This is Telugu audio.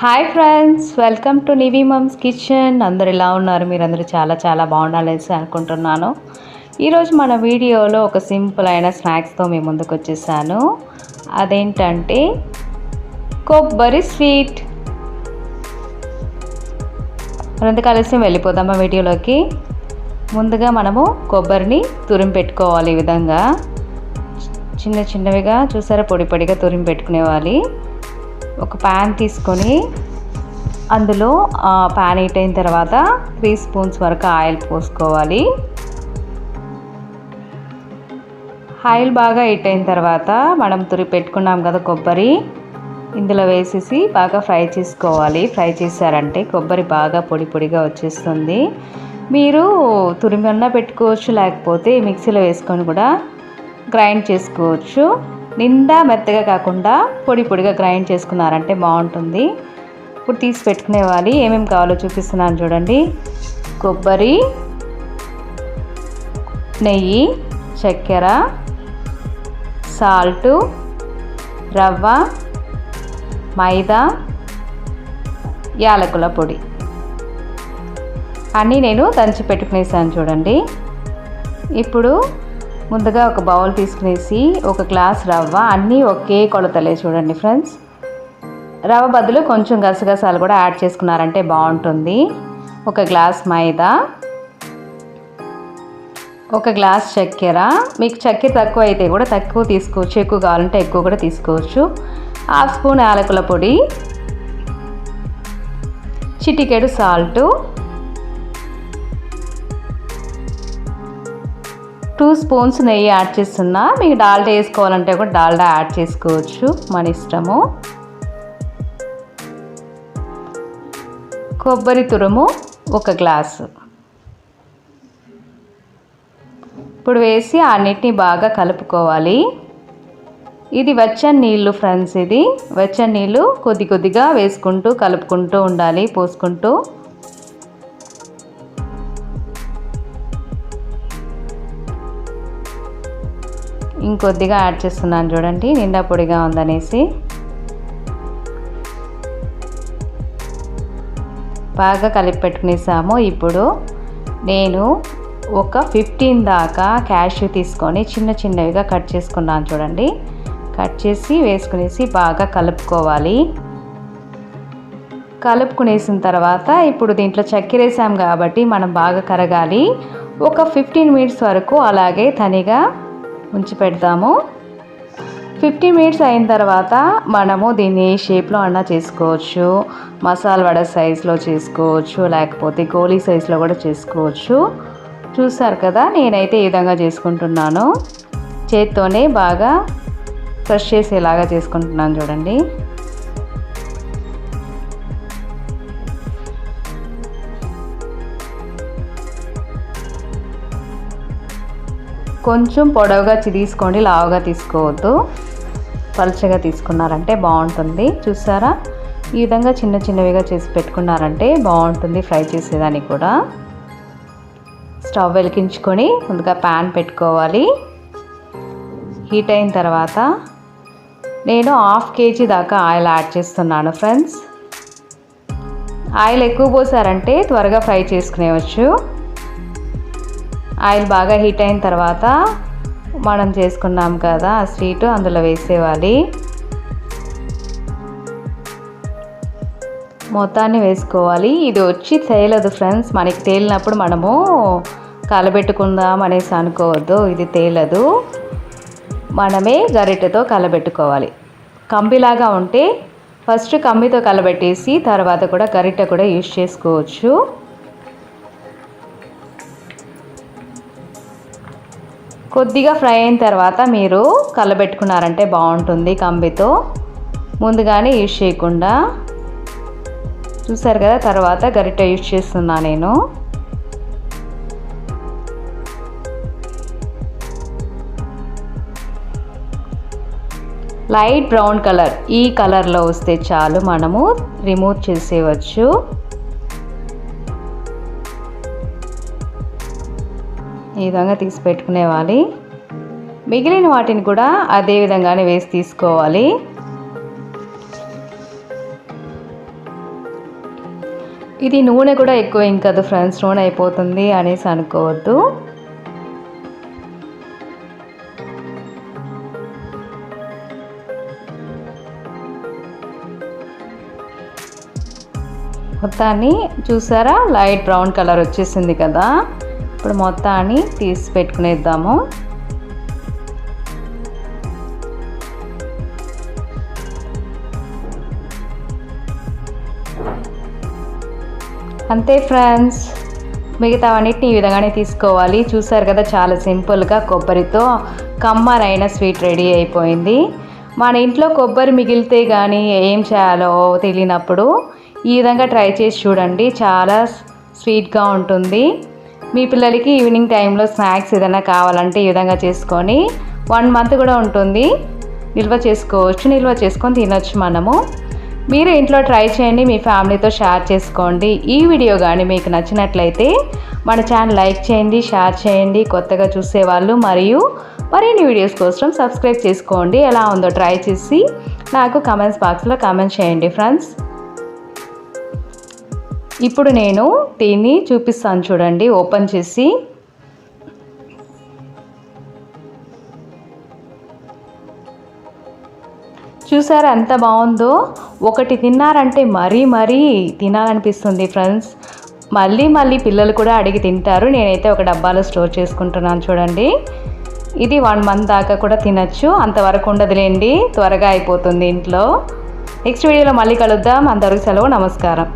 Hi friends, welcome to Nivi mom's kitchen. అందరు ఎలా ఉన్నారు? మీరందరూ చాలా చాలా బాగుండాలని అనుకుంటున్నాను. ఈరోజు మన వీడియోలో ఒక సింపుల్ అయిన స్నాక్స్తో మీ ముందుకు వచ్చేసాను. అదేంటంటే కొబ్బరి స్వీట్. మరింత కలిసి వెళ్ళిపోదామా వీడియోలోకి. ముందుగా మనము కొబ్బరిని తురిమి పెట్టుకోవాలి. ఈ విధంగా చిన్న చిన్నవిగా చూసారా, పొడి పొడిగా తురిమి పెట్టుకునేవాలి. ఒక ప్యాన్ తీసుకొని అందులో ప్యాన్ హీట్ అయిన తర్వాత 3 స్పూన్స్ వరకు ఆయిల్ పోసుకోవాలి. ఆయిల్ బాగా హీట్ అయిన తర్వాత మనం తురిమి పెట్టుకున్నాం కదా కొబ్బరి, ఇందులో వేసేసి బాగా ఫ్రై చేసుకోవాలి. ఫ్రై చేశారంటే కొబ్బరి బాగా పొడి పొడిగా వచ్చేస్తుంది. మీరు తురిమి అన్నా పెట్టుకోవచ్చు, లేకపోతే మిక్సీలో వేసుకొని కూడా గ్రైండ్ చేసుకోవచ్చు. నిండా మెత్తగా కాకుండా పొడి పొడిగా గ్రైండ్ చేసుకున్నారంటే బాగుంటుంది. ఇప్పుడు తీసి పెట్టుకునేవాలి. ఏమేమి కావాలో చూపిస్తున్నాను చూడండి. కొబ్బరి, నెయ్యి, చక్కెర, సాల్టు, రవ్వ, మైదా, యాలకుల పొడి అన్నీ నేను దంచి పెట్టుకునేసాను చూడండి. ఇప్పుడు ముందుగా ఒక బౌల్ తీసుకునేసి ఒక గ్లాస్ రవ్వ, అన్నీ ఒకే కొలతలే చూడండి ఫ్రెండ్స్. రవ్వ బదులు కొంచెం గసగసాలు కూడా యాడ్ చేసుకున్నారంటే బాగుంటుంది. ఒక గ్లాస్ మైదా, ఒక గ్లాస్ చక్కెర. మీకు చక్కెర తక్కువ అయితే కూడా తక్కువ తీసుకోవచ్చు, ఎక్కువ కావాలంటే ఎక్కువ కూడా తీసుకోవచ్చు. 1/2 స్పూన్ యాలకుల పొడి, చిటికెడు సాల్టు, 2 స్పూన్స్ నెయ్యి యాడ్ చేస్తున్నా. మీకు డాల్డా వేసుకోవాలంటే కూడా డాల్డా యాడ్ చేసుకోవచ్చు, మన ఇష్టము. కొబ్బరి తురుము 1 గ్లాసు. ఇప్పుడు వేసి అన్నిటిని బాగా కలుపుకోవాలి. ఇది వెచ్చని నీళ్ళు ఫ్రెండ్స్. ఇది వెచ్చని నీళ్ళు కొద్ది కొద్దిగా వేసుకుంటూ కలుపుకుంటూ ఉండాలి, పోసుకుంటూ. ఇంకొద్దిగా యాడ్ చేస్తున్నాను చూడండి, నిండా పొడిగా ఉందనేసి. బాగా కలిపి పెట్టుకునేసాము. ఇప్పుడు నేను ఒక 15 దాకా క్యాష్యూ తీసుకొని చిన్న చిన్నవిగా కట్ చేసుకున్నాను చూడండి. కట్ చేసి వేసుకునేసి బాగా కలుపుకోవాలి. కలుపుకునేసిన తర్వాత ఇప్పుడు దీంట్లో చక్కెర వేసాం కాబట్టి మనం బాగా కరగాలి. ఒక 15 మినిట్స్ వరకు అలాగే తనిగా ఉంచి పెడతాము. 15 మినిట్స్ అయిన తర్వాత మనము దీన్ని షేప్లో అన్నా చేసుకోవచ్చు, మసాలా వడ సైజులో చేసుకోవచ్చు, లేకపోతే గోలీ సైజులో కూడా చేసుకోవచ్చు. చూసారు కదా, నేనైతే ఈ విధంగా చేసుకుంటున్నాను. చేత్తోనే బాగా క్రష్ చేసేలాగా చేసుకుంటున్నాను చూడండి. కొంచెం పొడవుగా తీసుకోండి, లావుగా తీసుకోవద్దు. పలుచగా తీసుకున్నారంటే బాగుంటుంది. చూసారా, ఈ విధంగా చిన్న చిన్నవిగా చేసి పెట్టుకున్నారంటే బాగుంటుంది ఫ్రై చేసేదానికి కూడా. స్టవ్ వెలిగించుకొని ముందుగా ప్యాన్ పెట్టుకోవాలి. హీట్ అయిన తర్వాత నేను 1/2 కేజీ దాకా ఆయిల్ యాడ్ చేస్తున్నాను ఫ్రెండ్స్. ఆయిల్ ఎక్కువ పోసారంటే త్వరగా ఫ్రై చేసుకునేవచ్చు. ఆయిల్ బాగా హీట్ అయిన తర్వాత మనం చేసుకున్నాం కదా ఆ స్వీట్ అందులో వేసేవాలి. మొత్తాన్ని వేసుకోవాలి. ఇది వచ్చి తేలదు ఫ్రెండ్స్. మనకి తేలినప్పుడు మనము కలబెట్టుకుందాం అనేసి అనుకోవద్దు, ఇది తేలదు. మనమే గరిటెతో కలబెట్టుకోవాలి. కంబిలాగా ఉంటే ఫస్ట్ కంబితో కలబెట్టేసి తర్వాత కూడా గరిటె కూడా యూజ్ చేసుకోవచ్చు. కొద్దిగా ఫ్రై అయిన తర్వాత మీరు కలబెట్టుకున్నారంటే బాగుంటుంది కంబితో, ముందుగానే యూజ్ చేయకుండా. చూసారు కదా, తర్వాత గరిటె యూజ్ చేస్తున్నా నేను. లైట్ బ్రౌన్ కలర్, ఈ కలర్లో వస్తే చాలు, మనము రిమూవ్ చేసేయవచ్చు. ఈ విధంగా తీసి పెట్టుకునేవాలి. మిగిలిన వాటిని కూడా అదే విధంగానే వేసి తీసుకోవాలి. ఇది నూనె కూడా ఎక్కువ ఏం కాదు ఫ్రెండ్స్, నూనె అయిపోతుంది అనేసి అనుకోవద్దు. మొత్తాన్ని చూసారా లైట్ బ్రౌన్ కలర్ వచ్చేసింది కదా. ఇప్పుడు మొత్తాన్ని తీసి పెట్టుకునేద్దాము. అంతే ఫ్రెండ్స్, మిగతావన్నిటిని ఈ విధంగానే తీసుకోవాలి. చూసారు కదా చాలా సింపుల్గా కొబ్బరితో కమ్మనైన స్వీట్ రెడీ అయిపోయింది. మన ఇంట్లో కొబ్బరి మిగిలితే కానీ ఏం చేయాలో తెలియనప్పుడు ఈ విధంగా ట్రై చేసి చూడండి, చాలా స్వీట్గా ఉంటుంది. మీ పిల్లలకి ఈవినింగ్ టైంలో స్నాక్స్ ఏదైనా కావాలంటే ఈ విధంగా చేసుకొని 1 మంత్ కూడా ఉంటుంది, నిల్వ చేసుకోవచ్చు, నిల్వ చేసుకొని తినొచ్చు మనము. మీరు ఇంట్లో ట్రై చేయండి, మీ ఫ్యామిలీతో షేర్ చేసుకోండి. ఈ వీడియో కానీ మీకు నచ్చినట్లయితే మన ఛానల్ లైక్ చేయండి, షేర్ చేయండి. కొత్తగా చూసేవాళ్ళు మరియు మరిన్ని వీడియోస్ కోసం సబ్స్క్రైబ్ చేసుకోండి. ఎలా ఉందో ట్రై చేసి నాకు కామెంట్స్ బాక్స్లో కామెంట్ చేయండి ఫ్రెండ్స్. ఇప్పుడు నేను దీన్ని చూపిస్తాను చూడండి, ఓపెన్ చేసి. చూసారా ఎంత బాగుందో. ఒకటి తిన్నారంటే మరీ తినాలనిపిస్తుంది ఫ్రెండ్స్. మళ్ళీ పిల్లలు కూడా అడిగి తింటారు. నేనైతే ఒక డబ్బాలో స్టోర్ చేసుకుంటున్నాను చూడండి. ఇది 1 మంత్ దాకా కూడా తినచ్చు, అంతవరకు ఉండదులేండి, త్వరగా అయిపోతుంది ఇంట్లో. నెక్స్ట్ వీడియోలో మళ్ళీ కలుద్దాం. అందరికీ సెలవు, నమస్కారం.